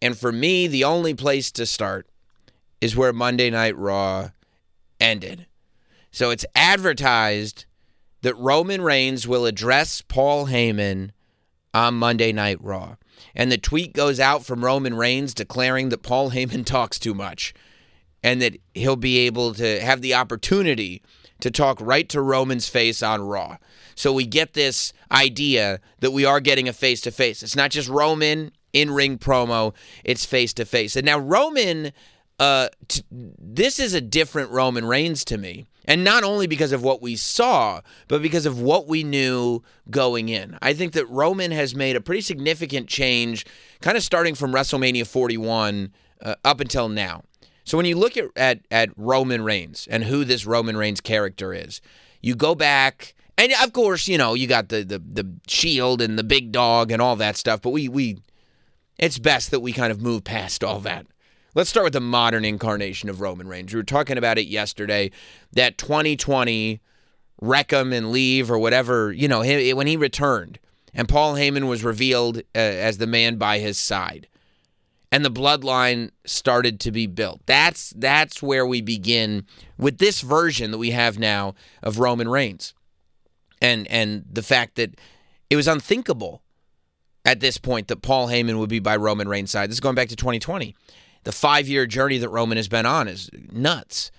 And for me, the only place to start is where Monday Night Raw ended. So it's advertised that Roman Reigns will address Paul Heyman on Monday Night Raw. And the tweet goes out from Roman Reigns declaring that Paul Heyman talks too much and that he'll be able to have the opportunity to talk right to Roman's face on Raw. So we get this idea that we are getting a face-to-face. It's not just Roman in-ring promo, it's face-to-face. And now Roman, this is a different Roman Reigns to me. And not only because of what we saw, but because of what we knew going in. I think that Roman has made a pretty significant change, kind of starting from WrestleMania 41 up until now. So when you look at Roman Reigns and who this Roman Reigns character is, you go back, and of course, you got the Shield and the Big Dog and all that stuff, but it's best that we kind of move past all that. Let's start with the modern incarnation of Roman Reigns. We were talking about it yesterday, that 2020 wreck 'em and leave or whatever, when he returned and Paul Heyman was revealed as the man by his side and the bloodline started to be built. That's where we begin with this version that we have now of Roman Reigns. And the fact that it was unthinkable at this point that Paul Heyman would be by Roman Reigns' side. This is going back to 2020. The 5-year journey that Roman has been on is nuts.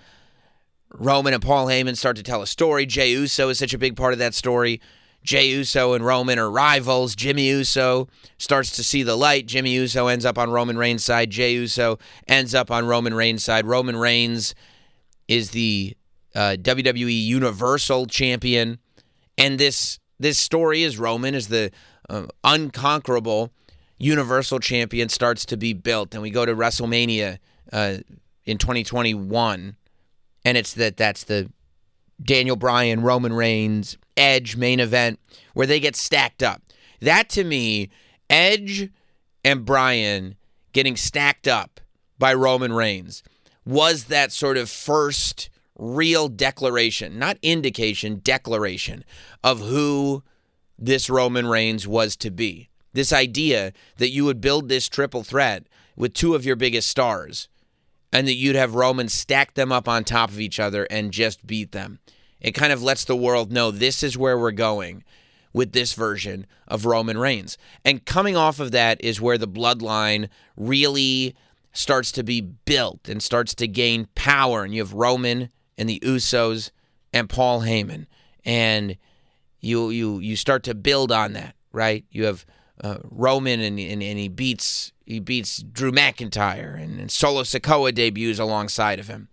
Roman and Paul Heyman start to tell a story. Jey Uso is such a big part of that story. Jey Uso and Roman are rivals. Jimmy Uso starts to see the light. Jimmy Uso ends up on Roman Reigns' side. Jey Uso ends up on Roman Reigns' side. Roman Reigns is the WWE Universal Champion. And this story is Roman is the unconquerable Universal Champion starts to be built. And we go to WrestleMania in 2021. And that's the Daniel Bryan, Roman Reigns, Edge main event where they get stacked up. That to me, Edge and Bryan getting stacked up by Roman Reigns was that sort of first real declaration, not indication, declaration of who this Roman Reigns was to be. This idea that you would build this triple threat with two of your biggest stars and that you'd have Roman stack them up on top of each other and just beat them. It kind of lets the world know this is where we're going with this version of Roman Reigns. And coming off of that is where the bloodline really starts to be built and starts to gain power. And you have Roman and the Usos and Paul Heyman. And you start to build on that, right? You have Roman and he beats Drew McIntyre and Solo Sikoa debuts alongside of him.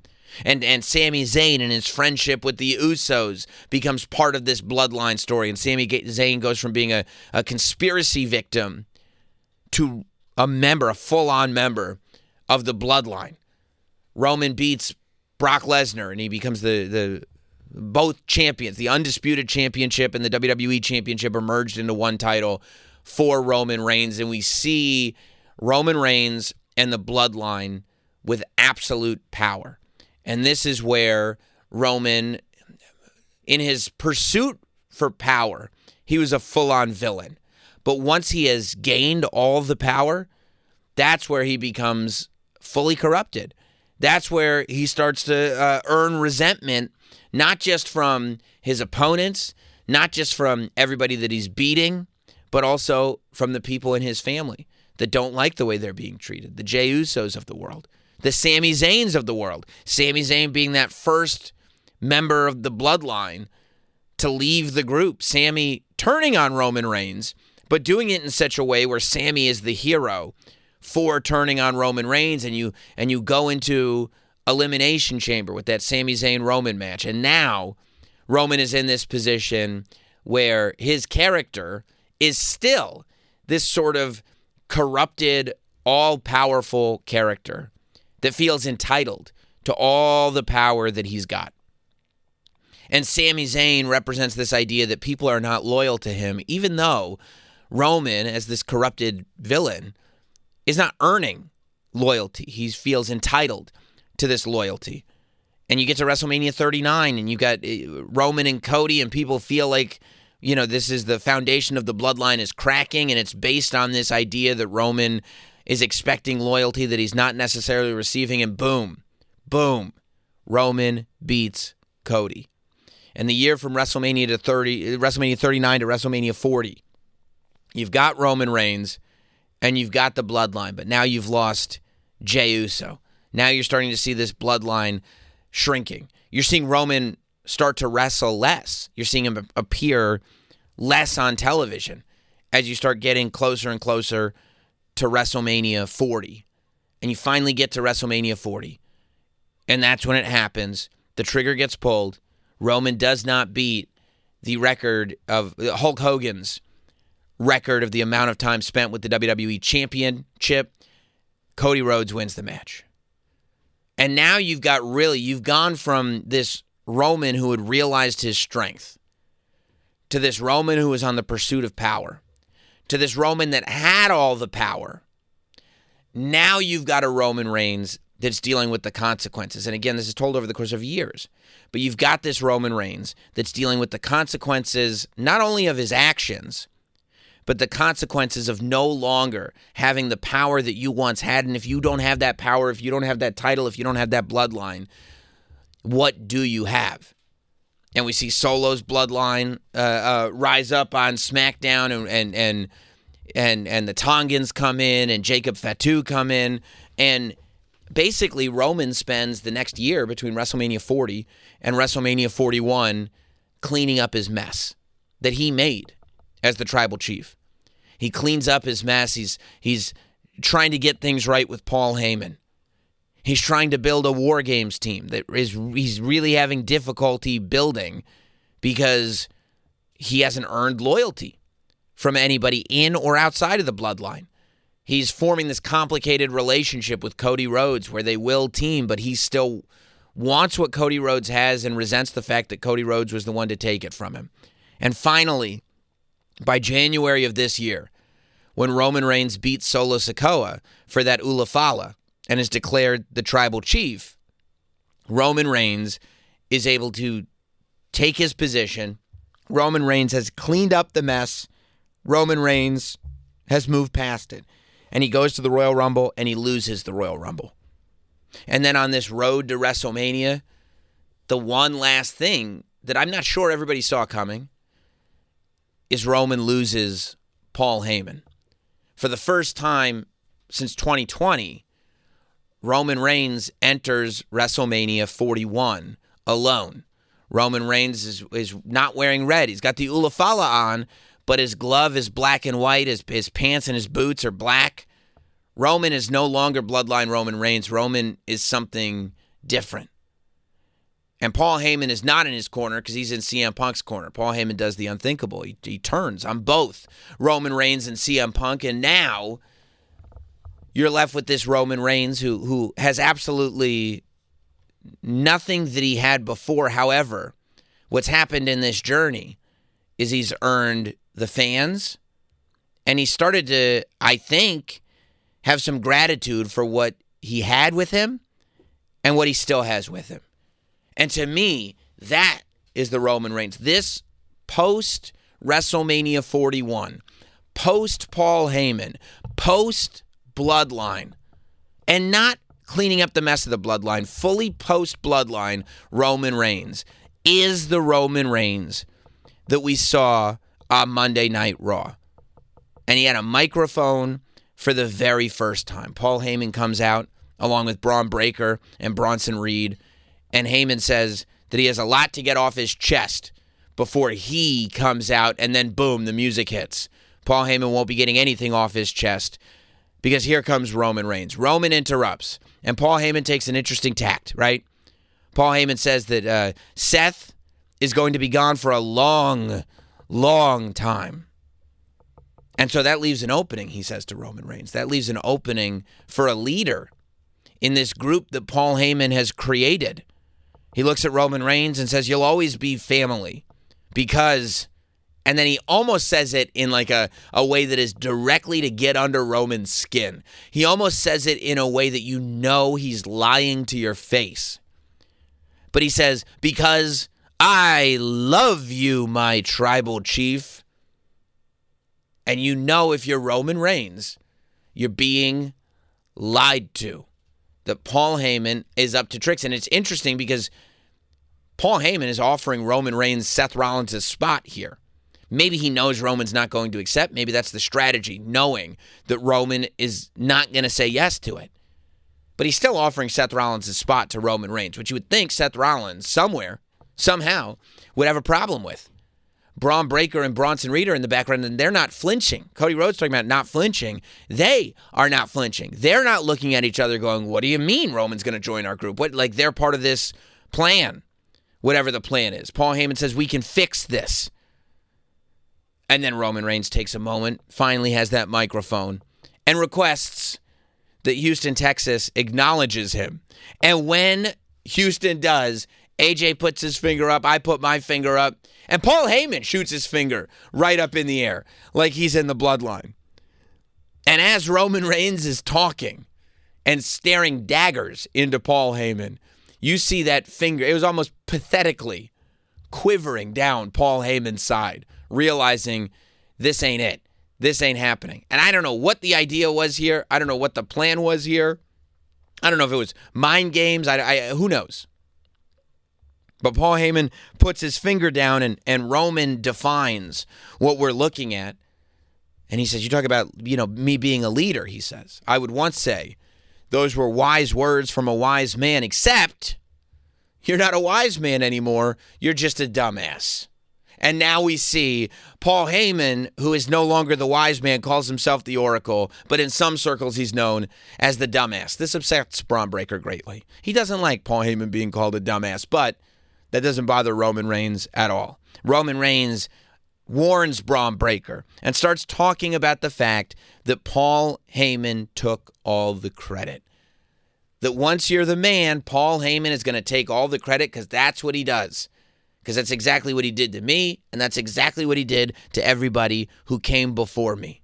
And Sami Zayn and his friendship with the Usos becomes part of this bloodline story. And Sami Zayn goes from being a conspiracy victim to a full-on member of the bloodline. Roman beats Brock Lesnar and he becomes the both champions. The undisputed championship and the WWE championship are merged into one title for Roman Reigns. And we see Roman Reigns and the bloodline with absolute power. And this is where Roman, in his pursuit for power, he was a full-on villain. But once he has gained all the power, that's where he becomes fully corrupted. That's where he starts to earn resentment, not just from his opponents, not just from everybody that he's beating, but also from the people in his family that don't like the way they're being treated, the Jey Usos of the world. The Sami Zayns of the world. Sami Zayn being that first member of the bloodline to leave the group. Sami turning on Roman Reigns, but doing it in such a way where Sami is the hero for turning on Roman Reigns, and you go into Elimination Chamber with that Sami Zayn-Roman match. And now Roman is in this position where his character is still this sort of corrupted, all-powerful character that feels entitled to all the power that he's got. And Sami Zayn represents this idea that people are not loyal to him, even though Roman, as this corrupted villain, is not earning loyalty. He feels entitled to this loyalty. And you get to WrestleMania 39, and you got Roman and Cody, and people feel like, this is the foundation of the bloodline is cracking, and it's based on this idea that Roman is expecting loyalty that he's not necessarily receiving, and boom, Roman beats Cody. And the year from WrestleMania 39 to WrestleMania 40, you've got Roman Reigns and you've got the bloodline, but now you've lost Jey Uso. Now you're starting to see this bloodline shrinking. You're seeing Roman start to wrestle less. You're seeing him appear less on television as you start getting closer and closer to WrestleMania 40. And you finally get to WrestleMania 40. And that's when it happens. The trigger gets pulled. Roman does not beat the record of Hulk Hogan's record of the amount of time spent with the WWE Championship. Cody Rhodes wins the match. And now you've gone from this Roman who had realized his strength to this Roman who was on the pursuit of power, to this Roman that had all the power. Now you've got a Roman Reigns that's dealing with the consequences. And again, this is told over the course of years. But you've got this Roman Reigns that's dealing with the consequences not only of his actions, but the consequences of no longer having the power that you once had. And if you don't have that power, if you don't have that title, if you don't have that bloodline, what do you have? And we see Solo's bloodline rise up on SmackDown, and the Tongans come in, and Jacob Fatu come in, and basically Roman spends the next year between WrestleMania 40 and WrestleMania 41 cleaning up his mess that he made as the tribal chief. He cleans up his mess. He's trying to get things right with Paul Heyman. He's trying to build a War Games team that he's really having difficulty building because he hasn't earned loyalty from anybody in or outside of the bloodline. He's forming this complicated relationship with Cody Rhodes where they will team, but he still wants what Cody Rhodes has and resents the fact that Cody Rhodes was the one to take it from him. And finally, by January of this year, when Roman Reigns beats Solo Sikoa for that Ulafala and is declared the tribal chief, Roman Reigns is able to take his position. Roman Reigns has cleaned up the mess. Roman Reigns has moved past it. And he goes to the Royal Rumble and he loses the Royal Rumble. And then on this road to WrestleMania, the one last thing that I'm not sure everybody saw coming is Roman loses Paul Heyman. For the first time since 2020, Roman Reigns enters WrestleMania 41 alone. Roman Reigns is not wearing red. He's got the Ulafala on, but his glove is black and white. His pants and his boots are black. Roman is no longer bloodline Roman Reigns. Roman is something different. And Paul Heyman is not in his corner because he's in CM Punk's corner. Paul Heyman does the unthinkable. He turns on both Roman Reigns and CM Punk, and now you're left with this Roman Reigns who has absolutely nothing that he had before. However, what's happened in this journey is he's earned the fans, and he started to, I think, have some gratitude for what he had with him and what he still has with him. And to me, that is the Roman Reigns. This post-WrestleMania 41, post-Paul Heyman, post-Bloodline, and not cleaning up the mess of the Bloodline, fully post-Bloodline Roman Reigns is the Roman Reigns that we saw on Monday Night Raw. And he had a microphone for the very first time. Paul Heyman comes out along with Braun Breaker and Bronson Reed, and Heyman says that he has a lot to get off his chest before he comes out, and then boom, the music hits. Paul Heyman won't be getting anything off his chest because here comes Roman Reigns. Roman interrupts, and Paul Heyman takes an interesting tact, right? Paul Heyman says that Seth is going to be gone for a long, long time. And so that leaves an opening, he says to Roman Reigns. That leaves an opening for a leader in this group that Paul Heyman has created. He looks at Roman Reigns and says, you'll always be family because, and then he almost says it in like a way that is directly to get under Roman's skin. He almost says it in a way that you know he's lying to your face. But he says, because I love you, my tribal chief. And you know if you're Roman Reigns, you're being lied to, that Paul Heyman is up to tricks. And it's interesting because Paul Heyman is offering Roman Reigns Seth Rollins' spot here. Maybe he knows Roman's not going to accept. Maybe that's the strategy, knowing that Roman is not going to say yes to it. But he's still offering Seth Rollins' spot to Roman Reigns, which you would think Seth Rollins somewhere, somehow, would have a problem with. Braun Breaker and Bronson Reed are in the background, and they're not flinching. Cody Rhodes talking about not flinching. They are not flinching. They're not looking at each other going, what do you mean Roman's going to join our group? Like they're part of this plan, whatever the plan is. Paul Heyman says, we can fix this. And then Roman Reigns takes a moment, finally has that microphone, and requests that Houston, Texas acknowledges him. And when Houston does, AJ puts his finger up, I put my finger up, and Paul Heyman shoots his finger right up in the air like he's in the bloodline. And as Roman Reigns is talking and staring daggers into Paul Heyman, you see that finger, it was almost pathetically quivering down Paul Heyman's side, realizing this ain't it. This ain't happening. And I don't know what the idea was here. I don't know what the plan was here. I don't know if it was mind games. Who knows? But Paul Heyman puts his finger down and Roman defines what we're looking at. And he says, you talk about, me being a leader, he says. I would once say those were wise words from a wise man, except you're not a wise man anymore. You're just a dumbass. And now we see Paul Heyman, who is no longer the wise man, calls himself the Oracle, but in some circles he's known as the dumbass. This upsets Braun Breaker greatly. He doesn't like Paul Heyman being called a dumbass, but that doesn't bother Roman Reigns at all. Roman Reigns warns Braun Breaker and starts talking about the fact that Paul Heyman took all the credit. That once you're the man, Paul Heyman is going to take all the credit because that's what he does. Because that's exactly what he did to me, and that's exactly what he did to everybody who came before me.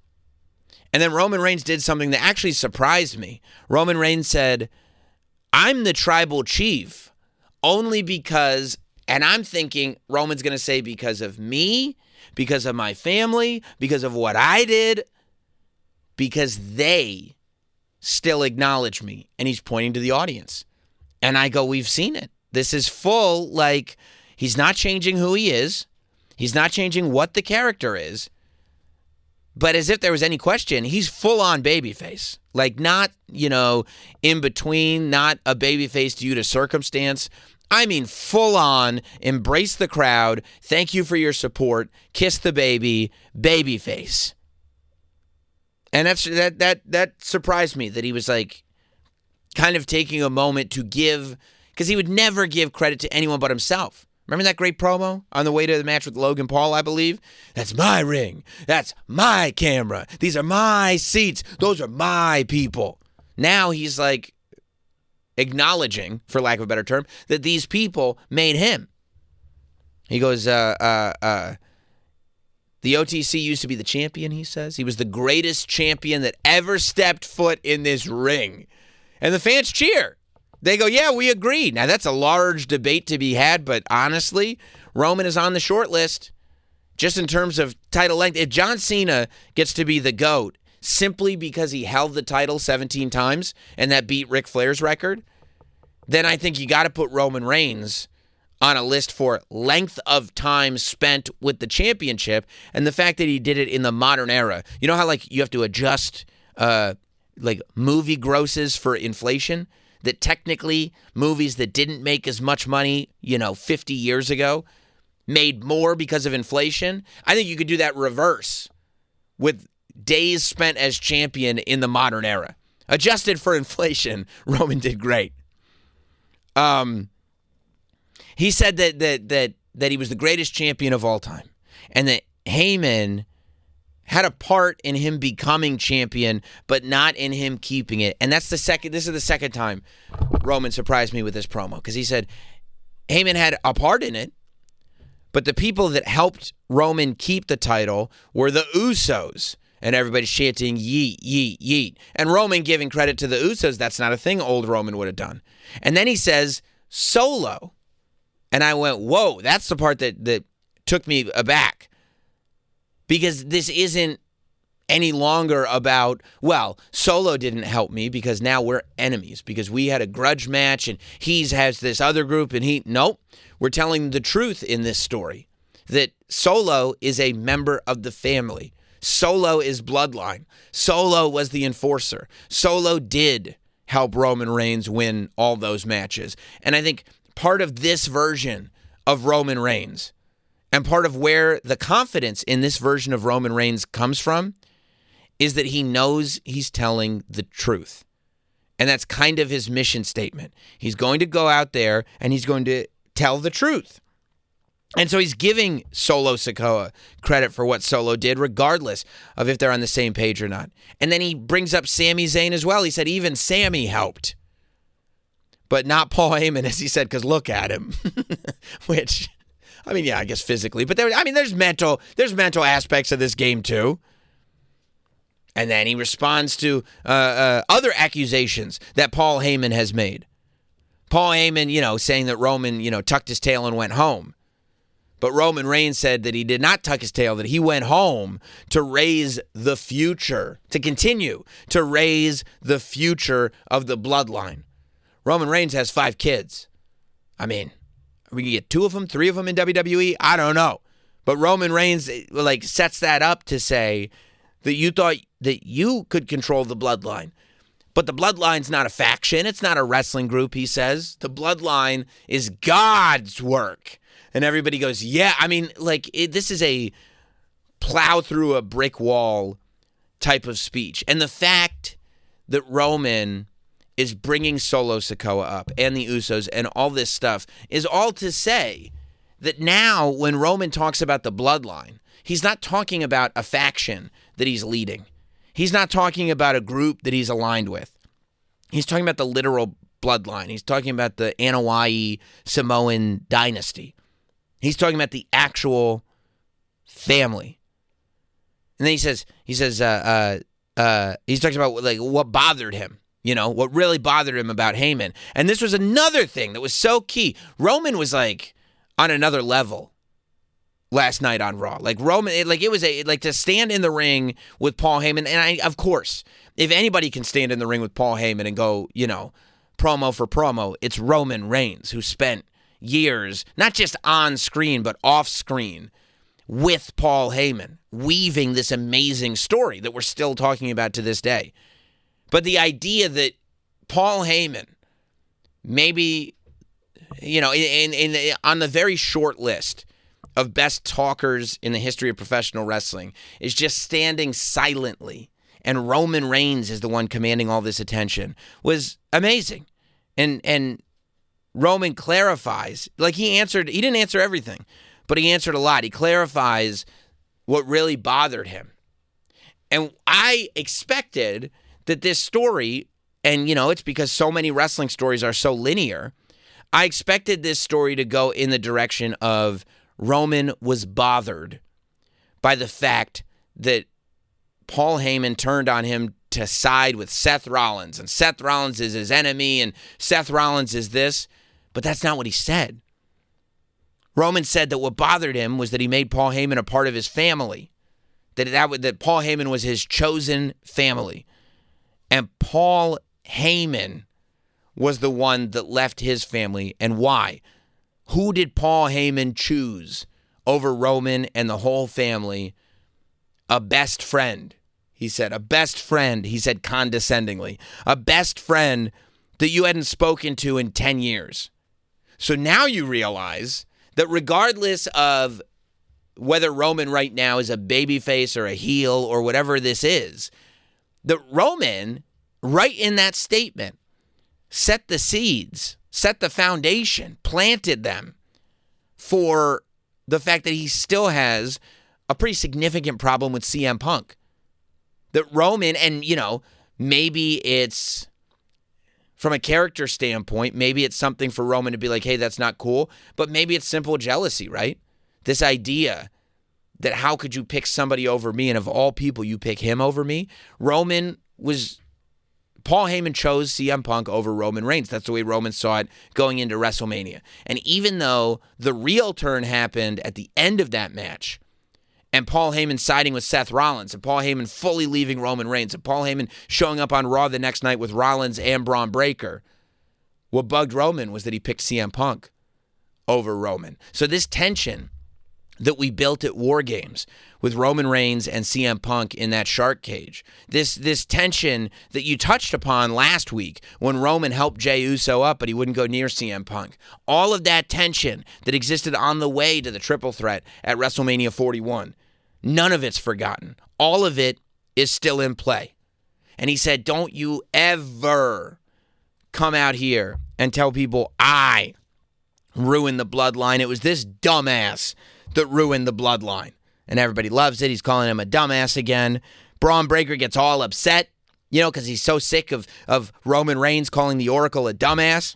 And then Roman Reigns did something that actually surprised me. Roman Reigns said, I'm the tribal chief only because, and I'm thinking Roman's going to say because of me, because of my family, because of what I did, because they still acknowledge me. And he's pointing to the audience. And I go, we've seen it. This is full, he's not changing who he is. He's not changing what the character is. But as if there was any question, he's full-on babyface. Not, in between, not a babyface due to circumstance. I mean full-on, embrace the crowd, thank you for your support, kiss the baby, babyface. And that surprised me that he was kind of taking a moment to give, because he would never give credit to anyone but himself. Remember that great promo on the way to the match with Logan Paul, I believe? That's my ring. That's my camera. These are my seats. Those are my people. Now he's acknowledging, for lack of a better term, that these people made him. He goes, the OTC used to be the champion, he says. He was the greatest champion that ever stepped foot in this ring. And the fans cheer. They go, yeah, we agree. Now, that's a large debate to be had, but honestly, Roman is on the short list just in terms of title length. If John Cena gets to be the GOAT simply because he held the title 17 times and that beat Ric Flair's record, then I think you got to put Roman Reigns on a list for length of time spent with the championship and the fact that he did it in the modern era. You know how you have to adjust movie grosses for inflation? That technically movies that didn't make as much money, 50 years ago, made more because of inflation. I think you could do that reverse with days spent as champion in the modern era. Adjusted for inflation, Roman did great. He said that he was the greatest champion of all time, and that Heyman had a part in him becoming champion, but not in him keeping it. And this is the second time Roman surprised me with this promo, because he said Heyman had a part in it, but the people that helped Roman keep the title were the Usos. And everybody's chanting, yeet, yeet, yeet. And Roman giving credit to the Usos, that's not a thing old Roman would have done. And then he says, Solo. And I went, whoa, that's the part that took me aback. Because this isn't any longer about, well, Solo didn't help me because now we're enemies because we had a grudge match and he has this other group and nope. We're telling the truth in this story that Solo is a member of the family. Solo is bloodline. Solo was the enforcer. Solo did help Roman Reigns win all those matches. And I think part of this version of Roman Reigns and part of where the confidence in this version of Roman Reigns comes from is that he knows he's telling the truth. And that's kind of his mission statement. He's going to go out there and he's going to tell the truth. And so he's giving Solo Sikoa credit for what Solo did, regardless of if they're on the same page or not. And then he brings up Sami Zayn as well. He said even Sami helped. But not Paul Heyman, as he said, because look at him. Which, I mean, yeah, I guess physically. But there's mental aspects of this game, too. And then he responds to other accusations that Paul Heyman has made. Paul Heyman, saying that Roman, tucked his tail and went home. But Roman Reigns said that he did not tuck his tail, that he went home to raise the future, to continue to raise the future of the bloodline. Roman Reigns has 5 kids. I mean, we can get 2 of them, 3 of them in WWE? I don't know. But Roman Reigns sets that up to say that you thought that you could control the bloodline. But the bloodline's not a faction. It's not a wrestling group, he says. The bloodline is God's work. And everybody goes, yeah. I mean, this is a plow through a brick wall type of speech. And the fact that Roman is bringing Solo Sikoa up and the Usos and all this stuff is all to say that now when Roman talks about the bloodline, he's not talking about a faction that he's leading. He's not talking about a group that he's aligned with. He's talking about the literal bloodline. He's talking about the Anoa'i Samoan dynasty. He's talking about the actual family. And then he talks about what bothered him, what really bothered him about Heyman. And this was another thing that was so key. Roman was on another level last night on Raw. Roman, it was to stand in the ring with Paul Heyman. And of course, if anybody can stand in the ring with Paul Heyman and go, promo for promo, it's Roman Reigns, who spent years, not just on screen, but off screen with Paul Heyman, weaving this amazing story that we're still talking about to this day. But the idea that Paul Heyman, maybe, on the very short list of best talkers in the history of professional wrestling, is just standing silently, and Roman Reigns is the one commanding all this attention, was amazing. And Roman clarifies, he didn't answer everything, but he answered a lot. He clarifies what really bothered him. And I expected that this story, and it's because so many wrestling stories are so linear, I expected this story to go in the direction of Roman was bothered by the fact that Paul Heyman turned on him to side with Seth Rollins, and Seth Rollins is his enemy, and Seth Rollins is this. But that's not what he said. Roman said that what bothered him was that he made Paul Heyman a part of his family, that Paul Heyman was his chosen family. And Paul Heyman was the one that left his family. And why? Who did Paul Heyman choose over Roman and the whole family? A best friend, he said. A best friend, he said condescendingly. A best friend that you hadn't spoken to in 10 years. So now you realize that regardless of whether Roman right now is a babyface or a heel or whatever this is, that Roman, right in that statement, set the seeds, set the foundation, planted them for the fact that he still has a pretty significant problem with CM Punk. That Roman, and maybe it's from a character standpoint, maybe it's something for Roman to be like, hey, that's not cool. But maybe it's simple jealousy, right? This idea that how could you pick somebody over me, and of all people, you pick him over me? Paul Heyman chose CM Punk over Roman Reigns. That's the way Roman saw it going into WrestleMania. And even though the real turn happened at the end of that match, and Paul Heyman siding with Seth Rollins, and Paul Heyman fully leaving Roman Reigns, and Paul Heyman showing up on Raw the next night with Rollins and Braun Breaker. What bugged Roman was that he picked CM Punk over Roman. So this tension that we built at War Games with Roman Reigns and CM Punk in that shark cage, this tension that you touched upon last week when Roman helped Jey Uso up but he wouldn't go near CM Punk, all of that tension that existed on the way to the triple threat at WrestleMania 41, none of it's forgotten. All of it is still in play. And he said, don't you ever come out here and tell people I ruined the bloodline. It was this dumbass that ruined the bloodline. And everybody loves it. He's calling him a dumbass again. Braun Breaker gets all upset, because he's so sick of Roman Reigns calling the Oracle a dumbass.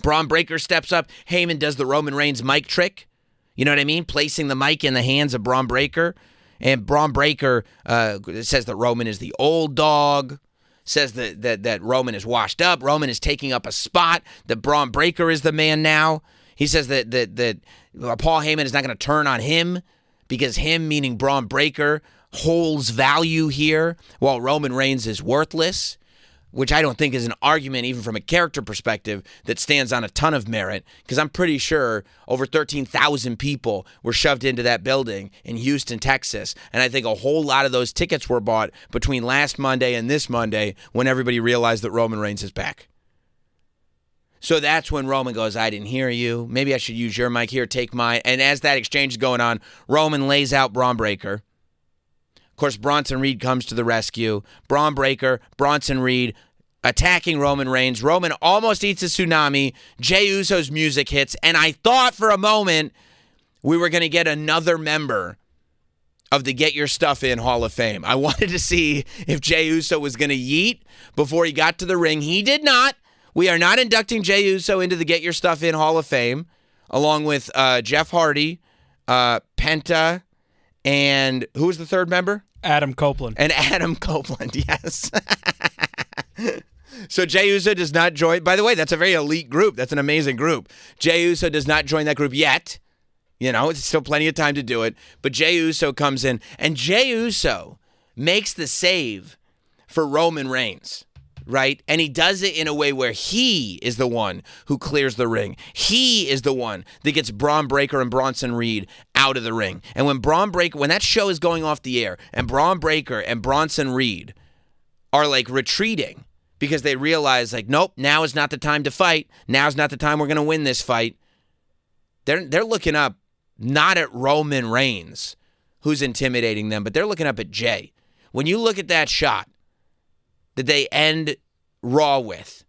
Braun Breaker steps up. Heyman does the Roman Reigns mic trick. You know what I mean? Placing the mic in the hands of Braun Breaker. And Braun Breaker says that Roman is the old dog. Says that Roman is washed up. Roman is taking up a spot. That Braun Breaker is the man now. He says that Paul Heyman is not going to turn on him because him, meaning Braun Breaker, holds value here while Roman Reigns is worthless, which I don't think is an argument even from a character perspective that stands on a ton of merit, because I'm pretty sure over 13,000 people were shoved into that building in Houston, Texas, and I think a whole lot of those tickets were bought between last Monday and this Monday when everybody realized that Roman Reigns is back. So that's when Roman goes, I didn't hear you. Maybe I should use your mic here, take mine. And as that exchange is going on, Roman lays out Braun Breaker. Of course, Bronson Reed comes to the rescue. Braun Breaker, Bronson Reed attacking Roman Reigns. Roman almost eats a tsunami. Jey Uso's music hits. And I thought for a moment we were going to get another member of the Get Your Stuff In Hall of Fame. I wanted to see if Jey Uso was going to yeet before he got to the ring. He did not. We are not inducting Jey Uso into the Get Your Stuff In Hall of Fame, along with Jeff Hardy, Penta, and who was the third member? Adam Copeland. And Adam Copeland, yes. So Jey Uso does not join. By the way, that's a very elite group. That's an amazing group. Jey Uso does not join that group yet. It's still plenty of time to do it. But Jey Uso comes in, and Jey Uso makes the save for Roman Reigns. Right? And he does it in a way where he is the one who clears the ring. He is the one that gets Braun Breaker and Bronson Reed out of the ring. And when that show is going off the air and Braun Breaker and Bronson Reed are like retreating because they realize like, nope, now is not the time to fight. Now's not the time we're going to win this fight. They're looking up not at Roman Reigns, who's intimidating them, but they're looking up at Jey. When you look at that shot that they end Raw with,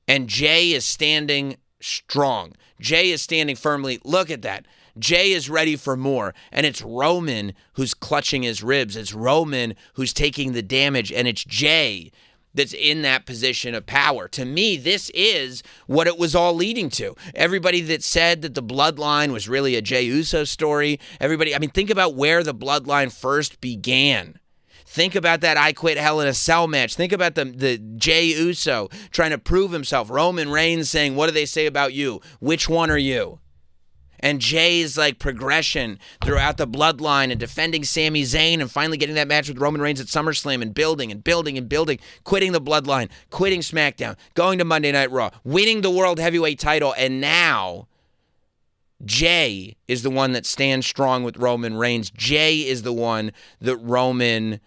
and Jey is standing strong. Jey is standing firmly. Look at that. Jey is ready for more, and it's Roman who's clutching his ribs. It's Roman who's taking the damage, and it's Jey that's in that position of power. To me, this is what it was all leading to. Everybody that said that the bloodline was really a Jey Uso story, think about where the bloodline first began. Think about that I Quit Hell in a Cell match. Think about the Jey Uso trying to prove himself. Roman Reigns saying, what do they say about you? Which one are you? And Jey's progression throughout the bloodline and defending Sami Zayn and finally getting that match with Roman Reigns at SummerSlam and building, quitting the bloodline, quitting SmackDown, going to Monday Night Raw, winning the World Heavyweight title, and now Jey is the one that stands strong with Roman Reigns. Jey is the one that Roman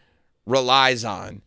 relies on